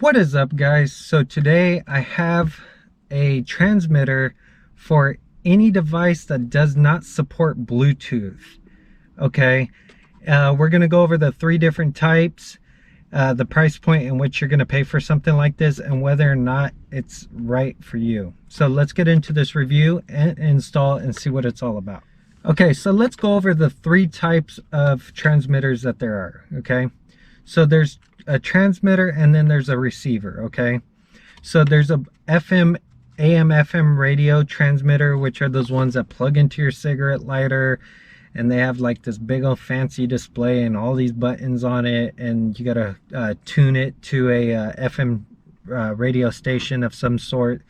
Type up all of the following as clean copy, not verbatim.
What is up, guys? So today I have a transmitter for any device that does not support Bluetooth. Okay, we're going to go over the three different types, the price point in which you're going to pay for something like this, and whether or not it's right for you. So let's get into this review and install and see what it's all about. Okay, so let's go over the three types of transmitters that there are. Okay, so there's a transmitter and then there's a receiver. Okay, so there's a FM, AM, FM radio transmitter, which are those ones that plug into your cigarette lighter, and they have like this big old fancy display and all these buttons on it, and you gotta tune it to a FM radio station of some sort,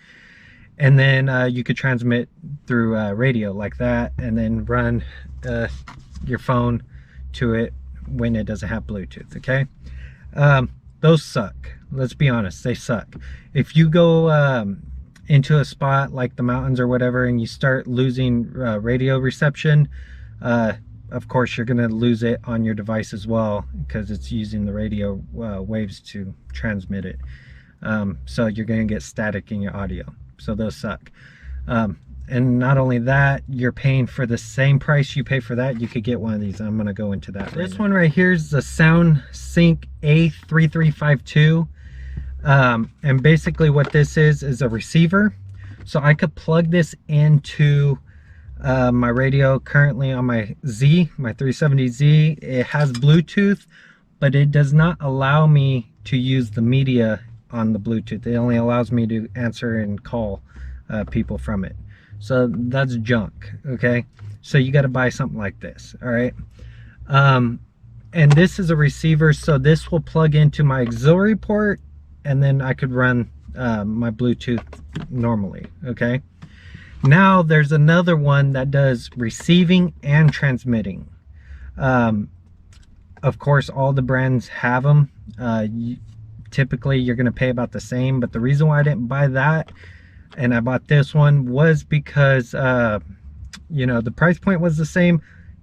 and then you could transmit through radio like that, and then run your phone to it when it doesn't have Bluetooth. Okay, those suck. Let's be honest, they suck. If you go into a spot like the mountains or whatever and you start losing radio reception, of course you're gonna lose it on your device as well, because it's using the radio waves to transmit it. So you're gonna get static in your audio, so those suck. And not only that, you're paying for the same price you pay for that. You could get one of these. I'm going to go into that. This one right here is the SoundSync A3352. And basically what this is a receiver. So I could plug this into my radio currently on my Z, my 370Z. It has Bluetooth, but it does not allow me to use the media on the Bluetooth. It only allows me to answer and call people from it. So that's junk. Okay, so you got to buy something like this. All right, and this is a receiver, so this will plug into my auxiliary port, and then I could run my Bluetooth normally. Okay, now there's another one that does receiving and transmitting. Of course, all the brands have them. Typically you're going to pay about the same, but the reason why I didn't buy that and I bought this one was because you know, the price point was the same,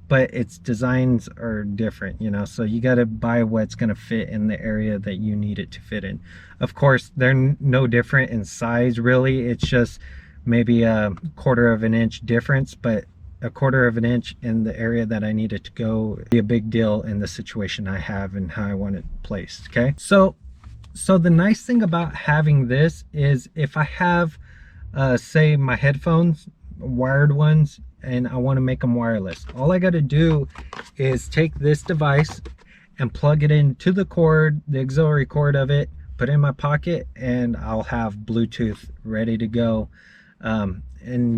but its designs are different, you know, so you got to buy what's going to fit in the area that you need it to fit in. Of course, they're no different in size really. It's just maybe a 1/4 of an inch difference, but a 1/4 of an inch in the area that I need it to go would be a big deal in the situation I have and how I want it placed. Okay, so the nice thing about having this is if I have say my headphones, wired ones, and I want to make them wireless, all I got to do is take this device and plug it into the cord, the auxiliary cord of it, put it in my pocket, and I'll have Bluetooth ready to go. And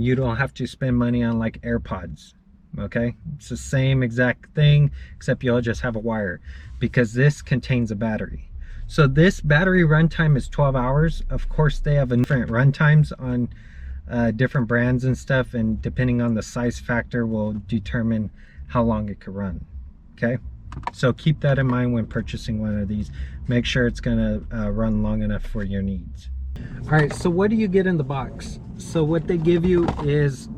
you don't have to spend money on like AirPods. Okay, it's the same exact thing, except you'll just have a wire, because this contains a battery. So this battery runtime is 12 hours. Of course, they have different runtimes on different brands and stuff, and depending on the size factor will determine how long it could run. Okay, so keep that in mind when purchasing one of these. Make sure it's gonna run long enough for your needs. All right, so what do you get in the box? So what they give you is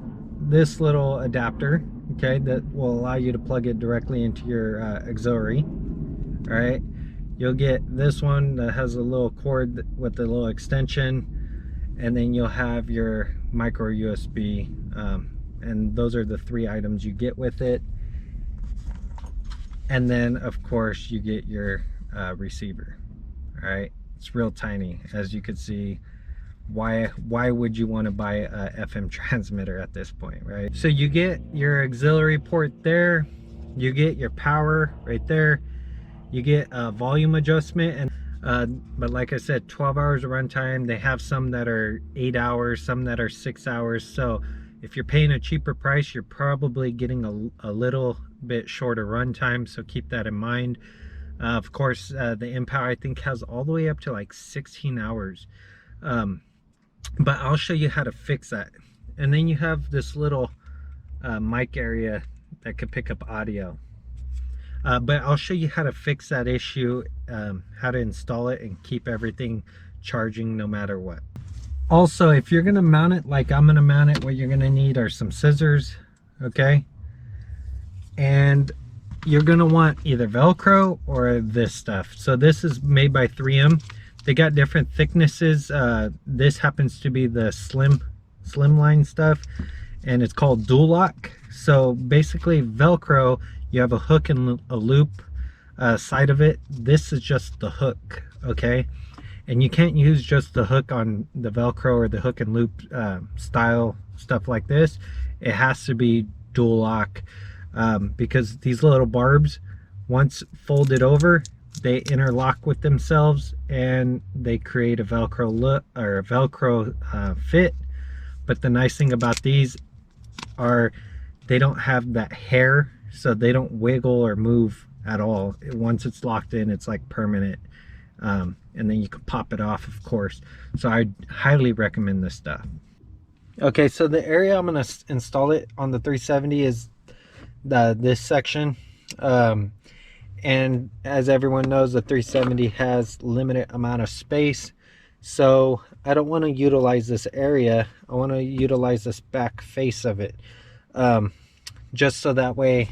this little adapter, okay, that will allow you to plug it directly into your auxiliary. All right, you'll get this one that has a little cord with a little extension, and then you'll have your micro USB, and those are the three items you get with it. And then of course you get your receiver. All right, it's real tiny, as you could see. Why would you want to buy a FM transmitter at this point, right? So you get your auxiliary port there, you get your power right there, you get a volume adjustment, and but like I said, 12 hours of runtime. They have some that are 8 hours, some that are 6 hours. So if you're paying a cheaper price, you're probably getting a little bit shorter runtime, so keep that in mind. Of course, the InPower I think has all the way up to like 16 hours. But I'll show you how to fix that. And then you have this little mic area that could pick up audio. But I'll show you how to fix that issue, how to install it and keep everything charging no matter what. Also, if you're gonna mount it like I'm gonna mount it, what you're gonna need are some scissors, okay? And you're gonna want either Velcro or this stuff. So this is made by 3M. They got different thicknesses. This happens to be the slimline stuff, and it's called dual lock. So basically Velcro, you have a hook and a loop side of it. This is just the hook, okay? And you can't use just the hook on the Velcro or the hook and loop style stuff like this. It has to be dual lock, because these little barbs, once folded over, they interlock with themselves and they create a Velcro look or a Velcro fit. But the nice thing about these are they don't have that hair, so they don't wiggle or move at all. Once it's locked in, it's like permanent. And then you can pop it off, of course. So I highly recommend this stuff. Okay, so the area I'm going to install it on the 370 is this section. And as everyone knows, the 370 has limited amount of space. So I don't want to utilize this area. I want to utilize this back face of it. Just so that way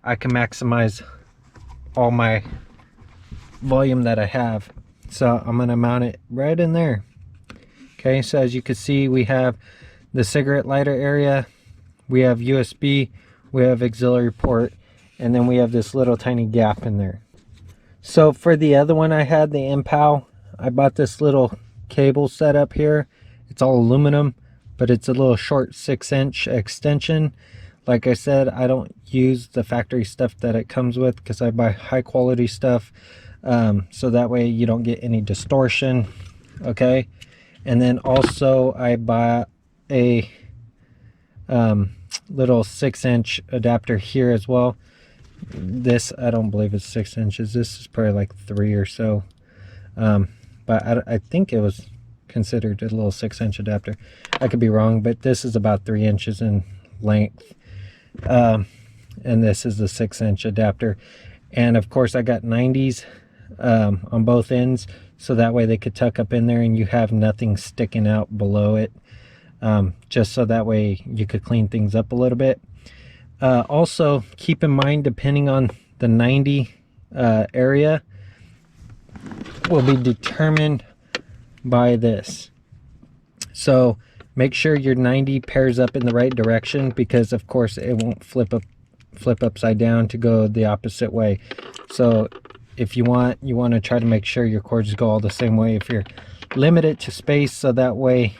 I can maximize all my volume that I have. So I'm going to mount it right in there. Okay, so as you can see, we have the cigarette lighter area, we have USB, we have auxiliary port, and then we have this little tiny gap in there. So for the other one I had, the Impal, I bought this little cable set up here. It's all aluminum, but it's a little short 6-inch extension. Like I said, I don't use the factory stuff that it comes with because I buy high quality stuff, so that way you don't get any distortion. Okay, and then also I bought a little 6-inch adapter here as well. This, I don't believe it's 6 inches. This is probably like 3 or so, but I think it was considered a little 6-inch adapter. I could be wrong, but this is about 3 inches in length, and this is the 6-inch adapter. And of course I got 90s on both ends, so that way they could tuck up in there and you have nothing sticking out below it, just so that way you could clean things up a little bit. Also keep in mind, depending on the 90 area will be determined by this. So make sure your 90 pairs up in the right direction, because of course it won't flip upside down to go the opposite way. So if you want to try to make sure your cords go all the same way if you're limited to space, so that way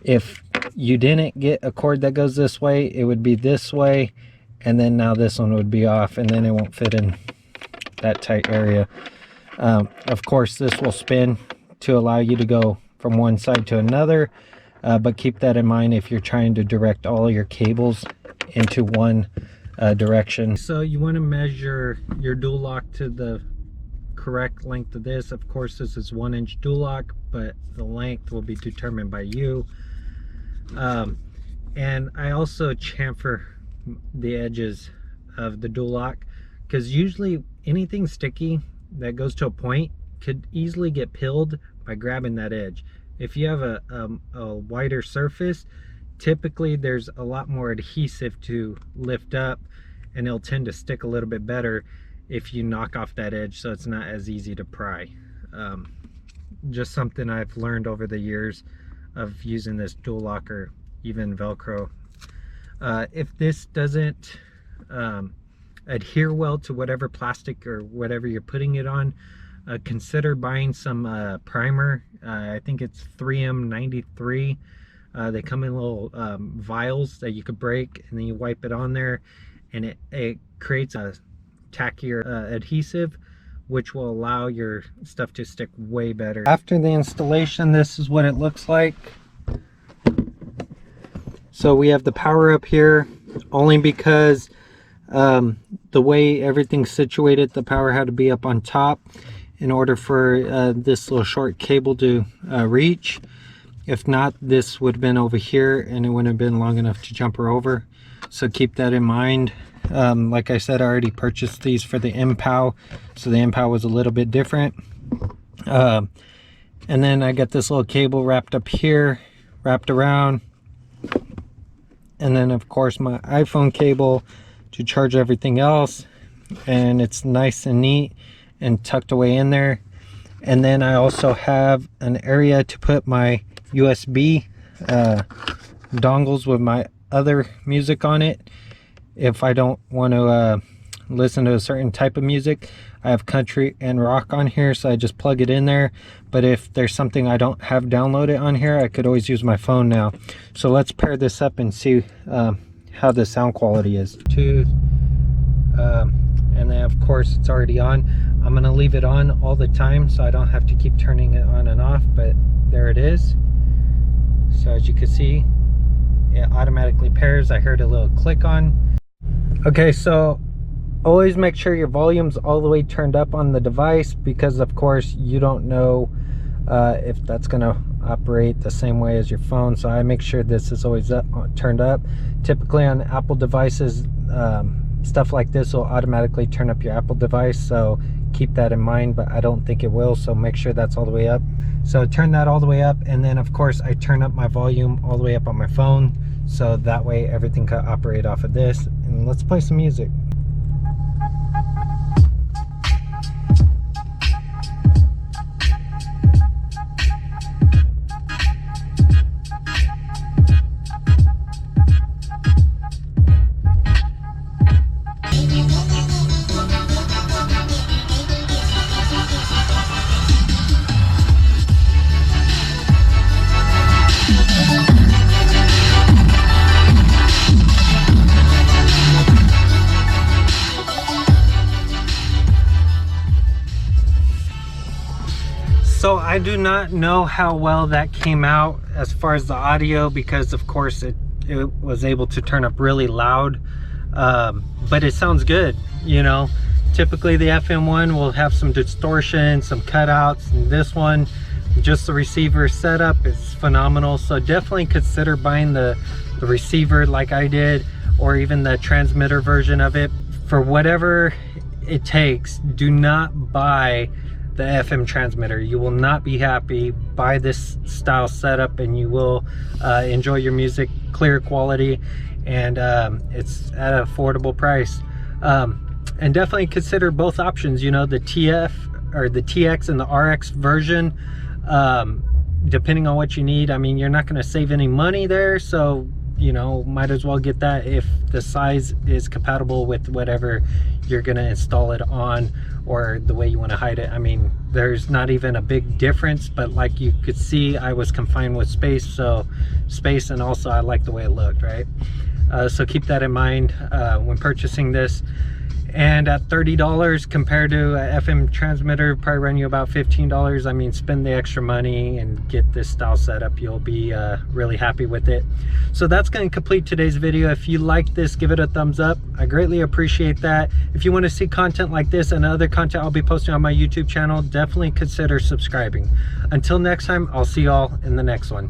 if you didn't get a cord that goes this way, it would be this way, and then now this one would be off, and then it won't fit in that tight area. Of course this will spin to allow you to go from one side to another, but keep that in mind if you're trying to direct all your cables into one direction. So you want to measure your dual lock to the correct length of this. Of course this is 1-inch dual lock, but the length will be determined by you. And I also chamfer the edges of the dual lock, because usually anything sticky that goes to a point could easily get peeled by grabbing that edge. If you have a wider surface, typically there's a lot more adhesive to lift up, and it'll tend to stick a little bit better if you knock off that edge, so it's not as easy to pry. Just something I've learned over the years of using this dual lock or even Velcro. If this doesn't adhere well to whatever plastic or whatever you're putting it on, consider buying some primer. I think it's 3M93. They come in little vials that you could break, and then you wipe it on there, and it creates a tackier adhesive, which will allow your stuff to stick way better. After the installation, this is what it looks like. So we have the power up here, only because the way everything's situated, the power had to be up on top in order for this little short cable to reach. If not, this would have been over here and it wouldn't have been long enough to jump her over. So keep that in mind. Like I said, I already purchased these for the Impal, so the Impal was a little bit different. And then I got this little cable wrapped up here, wrapped around. And then of course my iPhone cable to charge everything else. And it's nice and neat and tucked away in there. And then I also have an area to put my USB dongles with my other music on it. If I don't want to listen to a certain type of music, I have country and rock on here, so I just plug it in there. But if there's something I don't have downloaded on here, I could always use my phone now. So let's pair this up and see how the sound quality is. And then of course it's already on. I'm gonna leave it on all the time so I don't have to keep turning it on and off, but there it is. So as you can see, it automatically pairs. I heard a little click on. Okay, so always make sure your volume's all the way turned up on the device, because of course you don't know if that's gonna operate the same way as your phone. So I make sure this is always turned up. Typically on Apple devices, stuff like this will automatically turn up your Apple device, so keep that in mind, but I don't think it will, so make sure that's all the way up. So turn that all the way up, and then of course I turn up my volume all the way up on my phone, so that way everything can operate off of this. And let's play some music. So I do not know how well that came out as far as the audio, because of course it was able to turn up really loud, but it sounds good. You know, typically the FM one will have some distortion, some cutouts, and this one, just the receiver setup is phenomenal. So definitely consider buying the receiver like I did, or even the transmitter version of it. For whatever it takes, do not buy the FM transmitter. You will not be happy. Buy this style setup and you will enjoy your music, clear quality, and it's at an affordable price. And definitely consider both options, you know, the TF or the TX and the RX version, depending on what you need. I mean, you're not going to save any money there, so you know, might as well get that if the size is compatible with whatever you're going to install it on, or the way you want to hide it. I mean, there's not even a big difference, but like you could see, I was confined with space, and also I like the way it looked, right? So keep that in mind when purchasing this. And at $30 compared to a FM transmitter, probably run you about $15. I mean, spend the extra money and get this style set up. You'll be really happy with it. So that's going to complete today's video. If you like this, give it a thumbs up. I greatly appreciate that. If you want to see content like this and other content I'll be posting on my YouTube channel, definitely consider subscribing. Until next time, I'll see y'all in the next one.